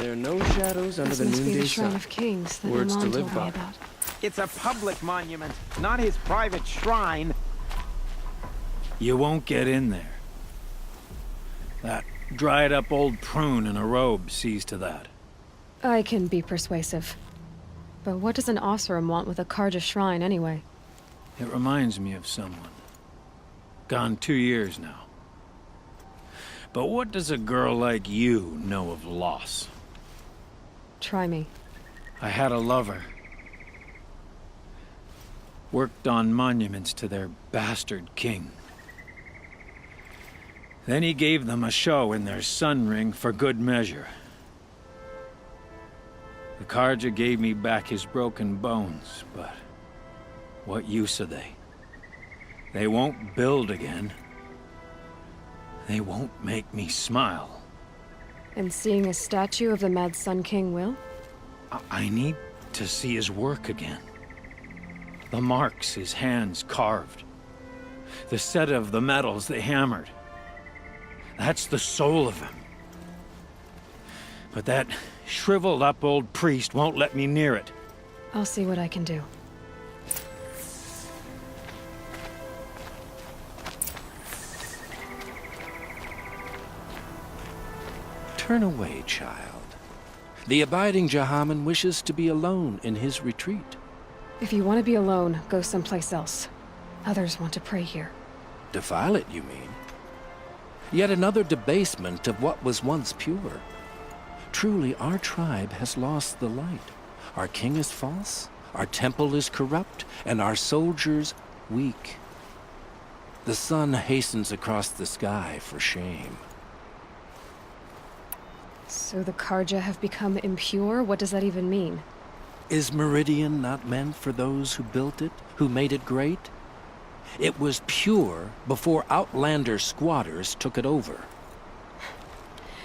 There are no shadows under This the must be noonday the Shrine sun. of Kings that Words to Amon live told by. me about. It's a public monument, not his private shrine. You won't get in there. That dried-up old prune in a robe sees to that. I can be persuasive. But what does an Oseram want with a Carja shrine, anyway? It reminds me of someone. Gone 2 years now. But what does a girl like you know of loss? Try me. I had a lover. Worked on monuments to their bastard king. Then he gave them a show in their sun ring for good measure. The Carja gave me back his broken bones, but what use are they? They won't build again. They won't make me smile. And seeing a statue of the Mad Sun King will? I need to see his work again. The marks his hands carved. The set of the metals they hammered. That's the soul of him. But that shriveled up old priest won't let me near it. I'll see what I can do. Turn away, child. The abiding Jahaman wishes to be alone in his retreat. If you want to be alone, go someplace else. Others want to pray here. Defile it, you mean? Yet another debasement of what was once pure. Truly, our tribe has lost the light. Our king is false, our temple is corrupt, and our soldiers weak. The sun hastens across the sky for shame. So the Carja have become impure? What does that even mean? Is Meridian not meant for those who built it, who made it great? It was pure before outlander squatters took it over.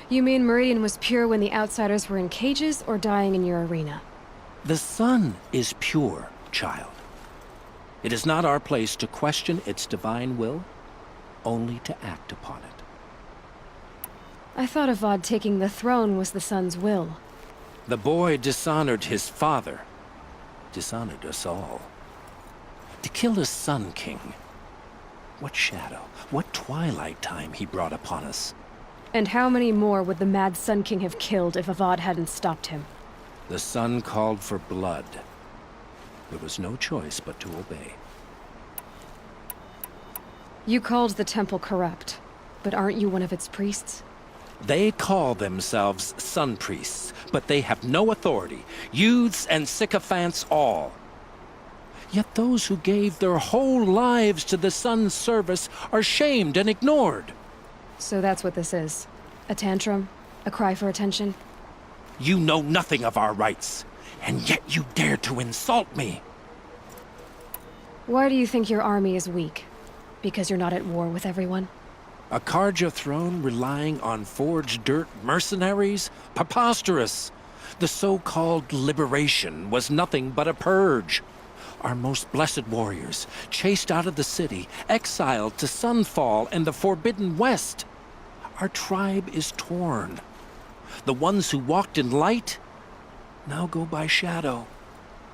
You mean Meridian was pure when the outsiders were in cages or dying in your arena? The sun is pure, child. It is not our place to question its divine will, only to act upon it. I thought Avad taking the throne was the sun's will. The boy dishonored his father, dishonored us all. To kill his sun king. What shadow, what twilight time he brought upon us. And how many more would the Mad Sun King have killed if Avad hadn't stopped him? The sun called for blood. There was no choice but to obey. You called the temple corrupt, but aren't you one of its priests? They call themselves sun priests, but they have no authority. Youths and sycophants all. Yet those who gave their whole lives to the sun's service are shamed and ignored. So that's what this is. A tantrum? A cry for attention? You know nothing of our rights, and yet you dare to insult me. Why do you think your army is weak? Because you're not at war with everyone? A Carja throne relying on forged dirt mercenaries? Preposterous! The so-called liberation was nothing but a purge. Our most blessed warriors, chased out of the city, exiled to Sunfall and the Forbidden West. Our tribe is torn. The ones who walked in light now go by shadow.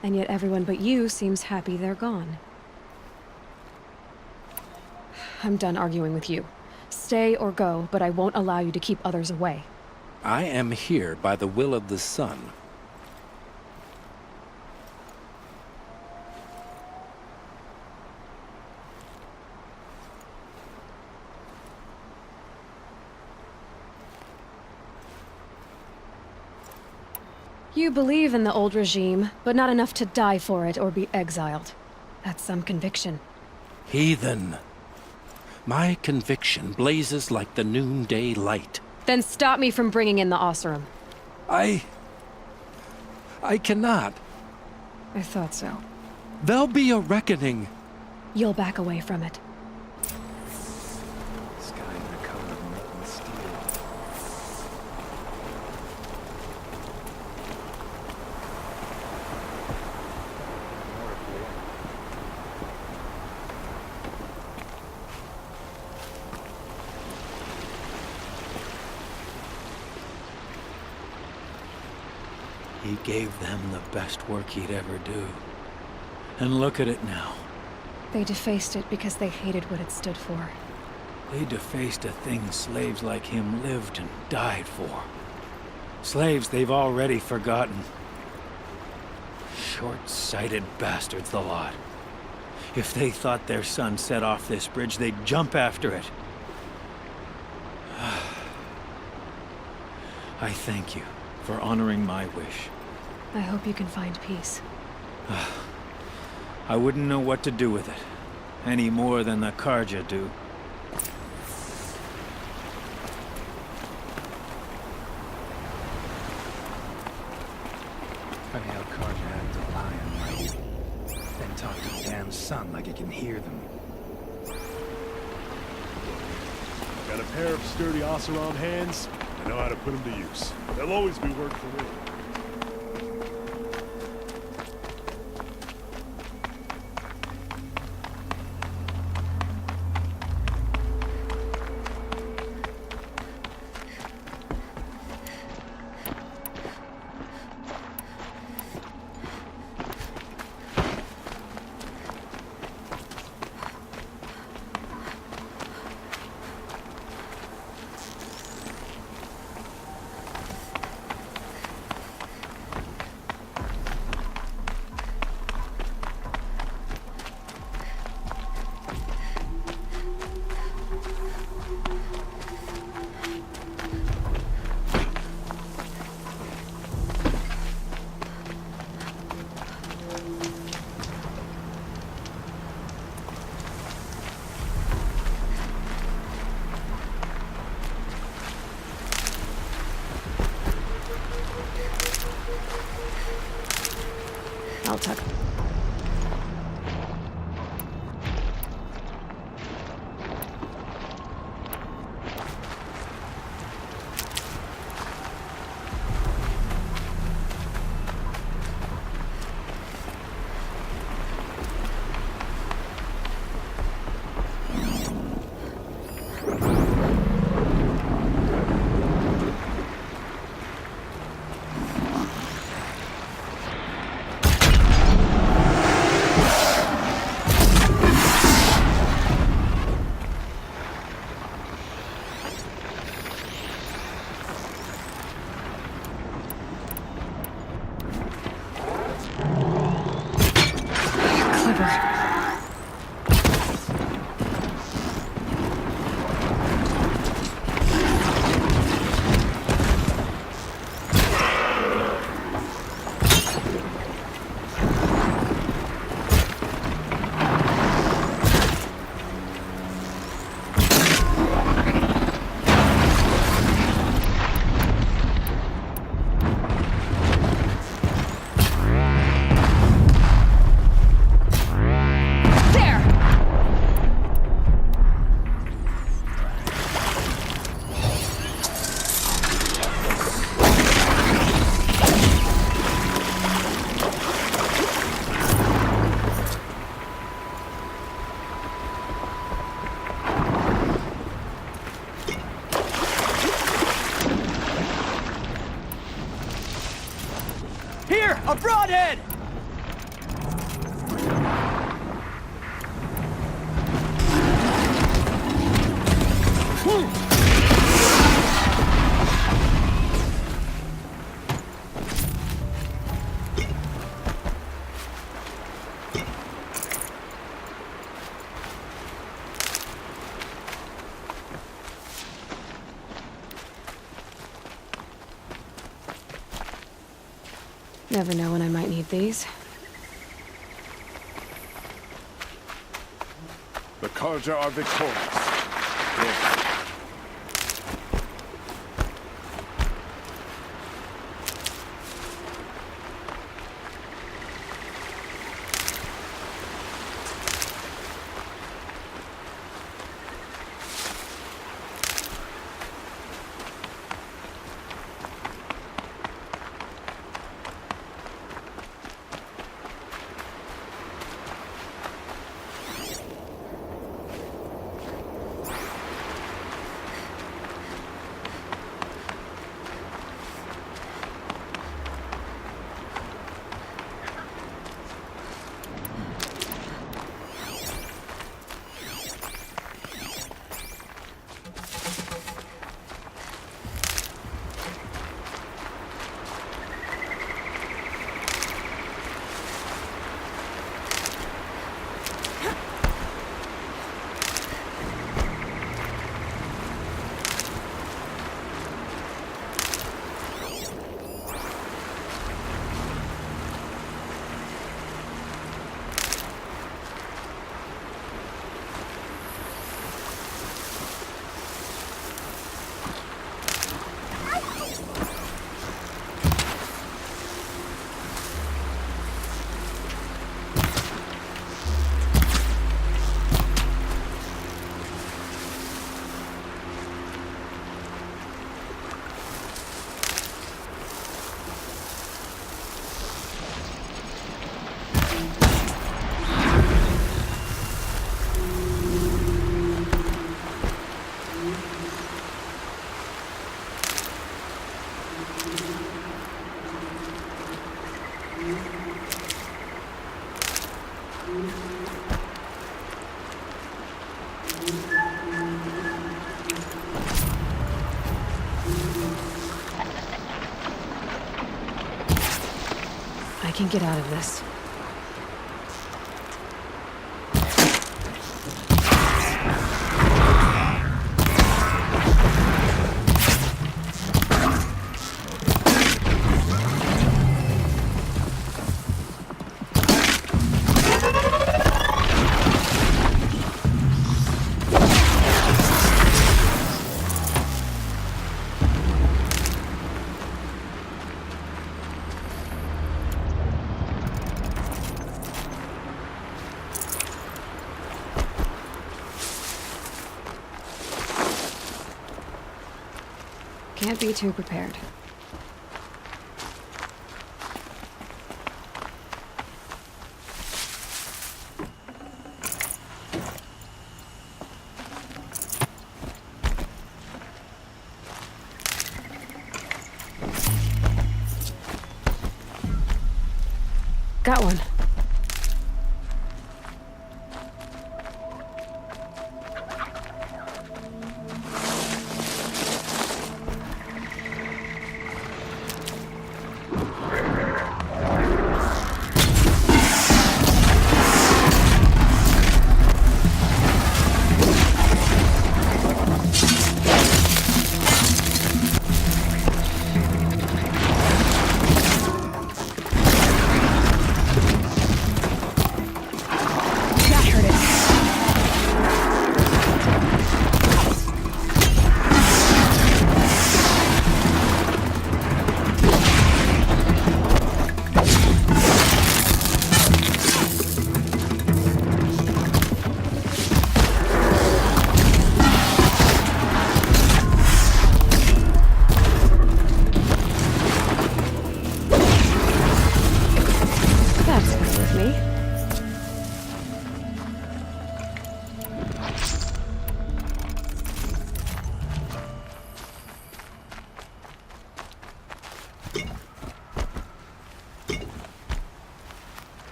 And yet everyone but you seems happy they're gone. I'm done arguing with you. Stay or go, but I won't allow you to keep others away. I am here by the will of the sun. You believe in the old regime, but not enough to die for it or be exiled. That's some conviction. Heathen. My conviction blazes like the noonday light. Then stop me from bringing in the Oseram. I cannot. I thought so. There'll be a reckoning. You'll back away from it. Sky in the color of molten steel. He gave them the best work he'd ever do. And look at it now. They defaced it because they hated what it stood for. They defaced a thing slaves like him lived and died for. Slaves they've already forgotten. Short-sighted bastards, the lot. If they thought their son set off this bridge, they'd jump after it. I thank you for honoring my wish. I hope you can find peace. I wouldn't know what to do with it, any more than the Carja do. Funny how Carja had to lie and write. Then talk to the damn sun like it can hear them. Got a pair of sturdy Oseram hands. I know how to put them to use. There'll always be work for me. I'll tuck. Here, a broadhead! Never know when I might need these. The Carja are victorious. Yes. I can get out of this. Can't be too prepared. Got one.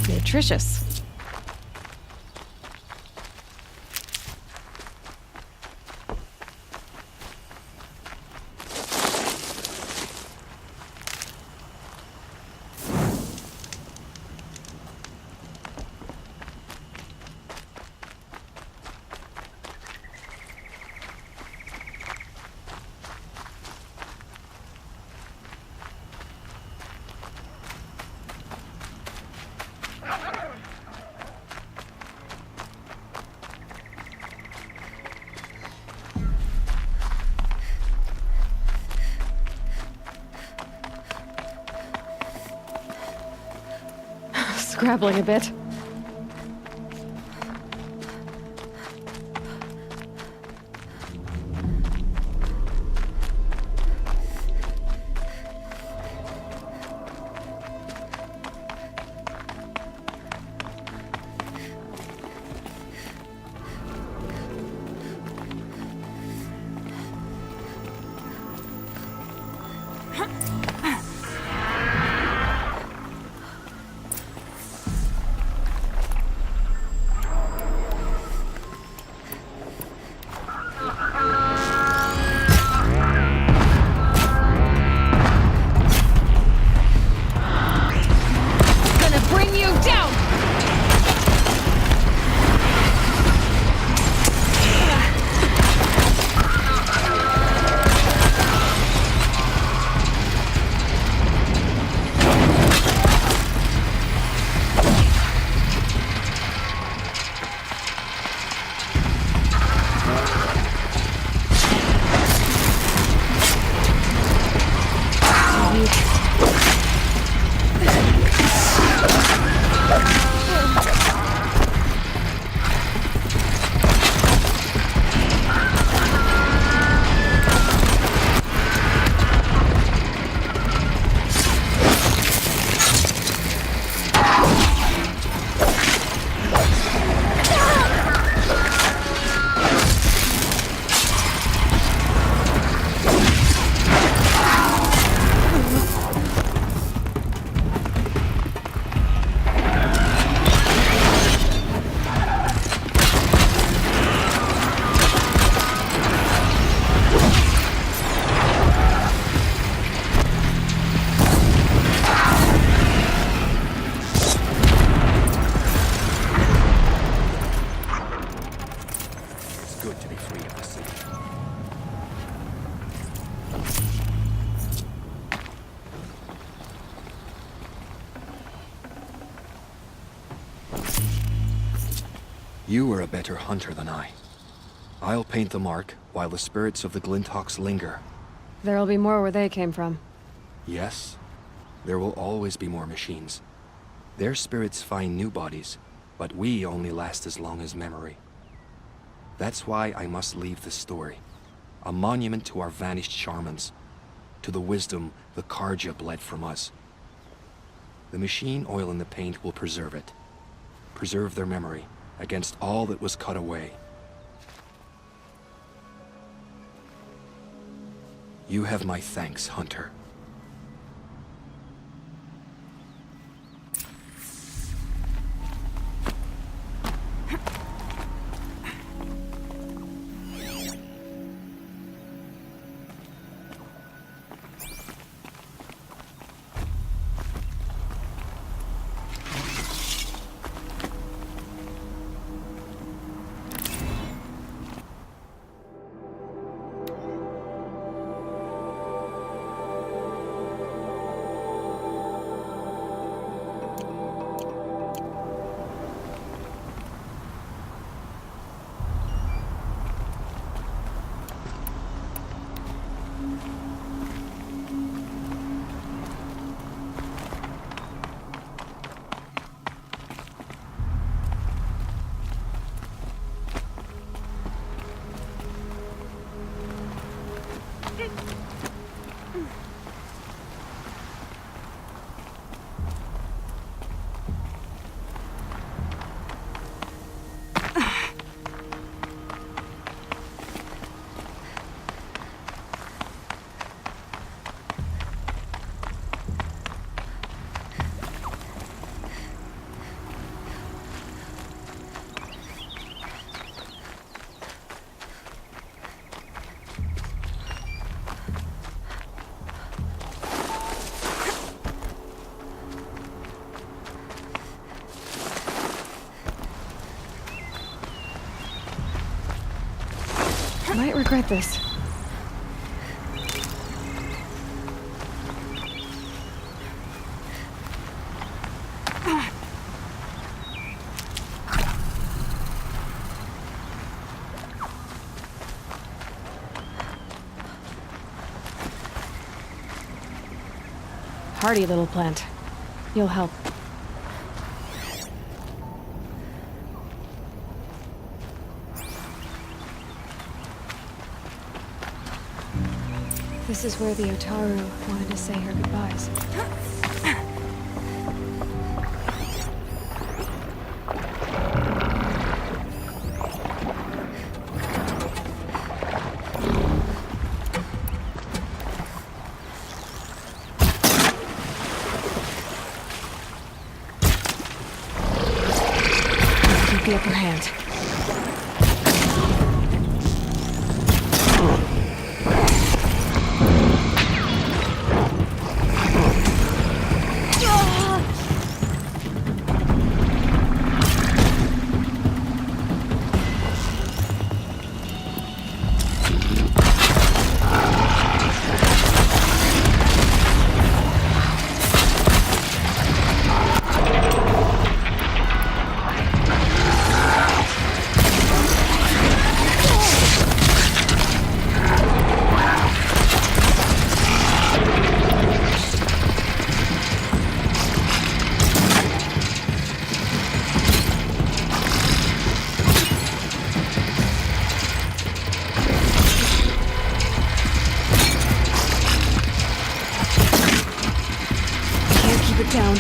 Nutritious. Scrabbling a bit. good to be free of the city. You are a better hunter than I. I'll paint the mark while the spirits of the Glinthawks linger. There'll be more where they came from. Yes, there will always be more machines. Their spirits find new bodies, but we only last as long as memory. That's why I must leave this story. A monument to our vanished shamans, to the wisdom the Carja bled from us. The machine oil in the paint will preserve it. Preserve their memory against all that was cut away. You have my thanks, Hunter. I might regret this. Hardy little plant. You'll help. This is where the Otaru wanted to say her goodbyes. Keep the upper hand. Down.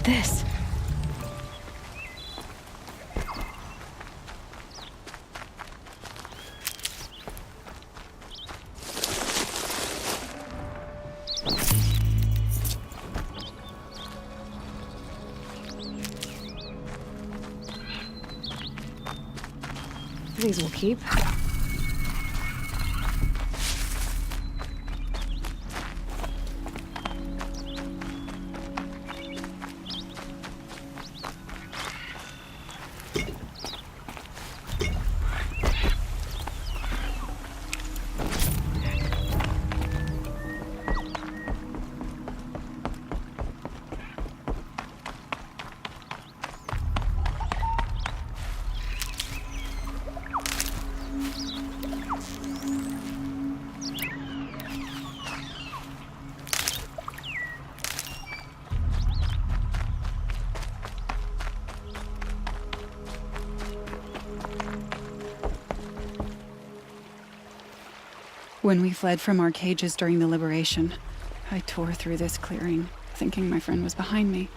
this? These will keep. When we fled from our cages during the liberation, I tore through this clearing, thinking my friend was behind me.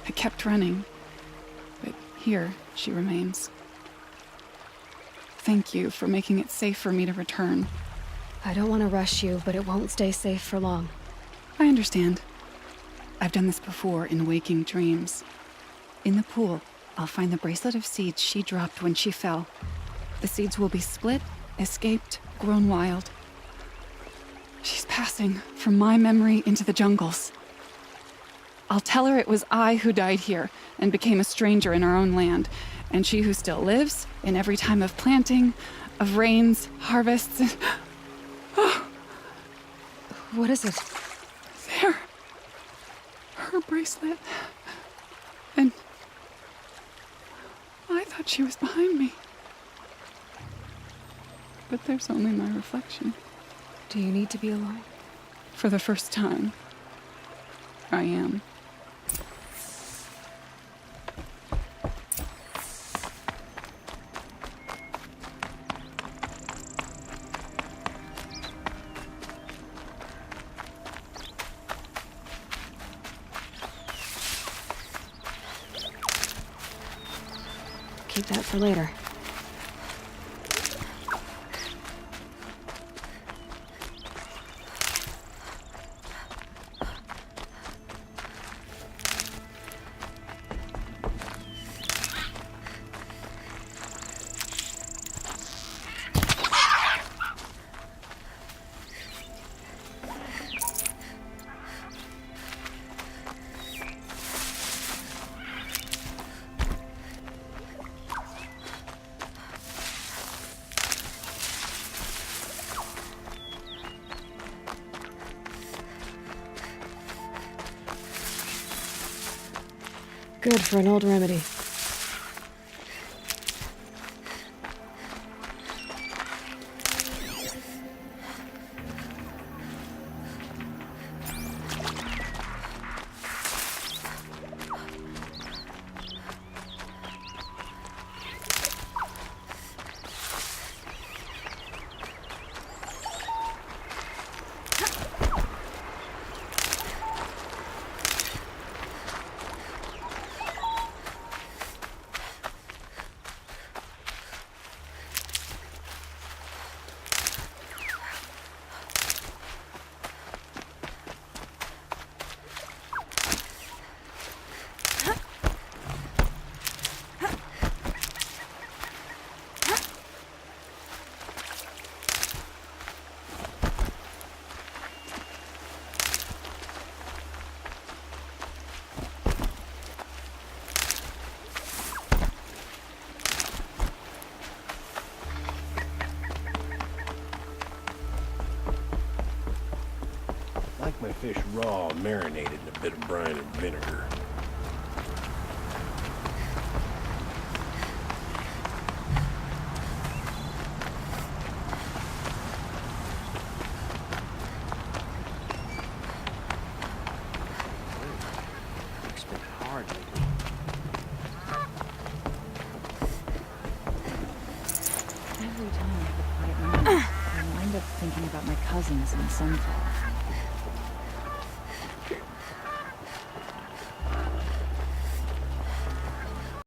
I kept running, but here she remains. Thank you for making it safe for me to return. I don't want to rush you, but it won't stay safe for long. I understand. I've done this before in waking dreams. In the pool, I'll find the bracelet of seeds she dropped when she fell. The seeds will be split, escaped, grown wild. She's passing from my memory into the jungles. I'll tell her it was I who died here and became a stranger in our own land, and she who still lives in every time of planting, of rains, harvests, and... What is it? There. Her bracelet. And I thought she was behind me. But there's only my reflection. Do you need to be alone? For the first time, I am. Keep that for later. Good for an old remedy. Like my fish raw, marinated in a bit of brine and vinegar. It's been hard lately. Every time I have a quiet moment, I wind up thinking about my cousins in Sunfall.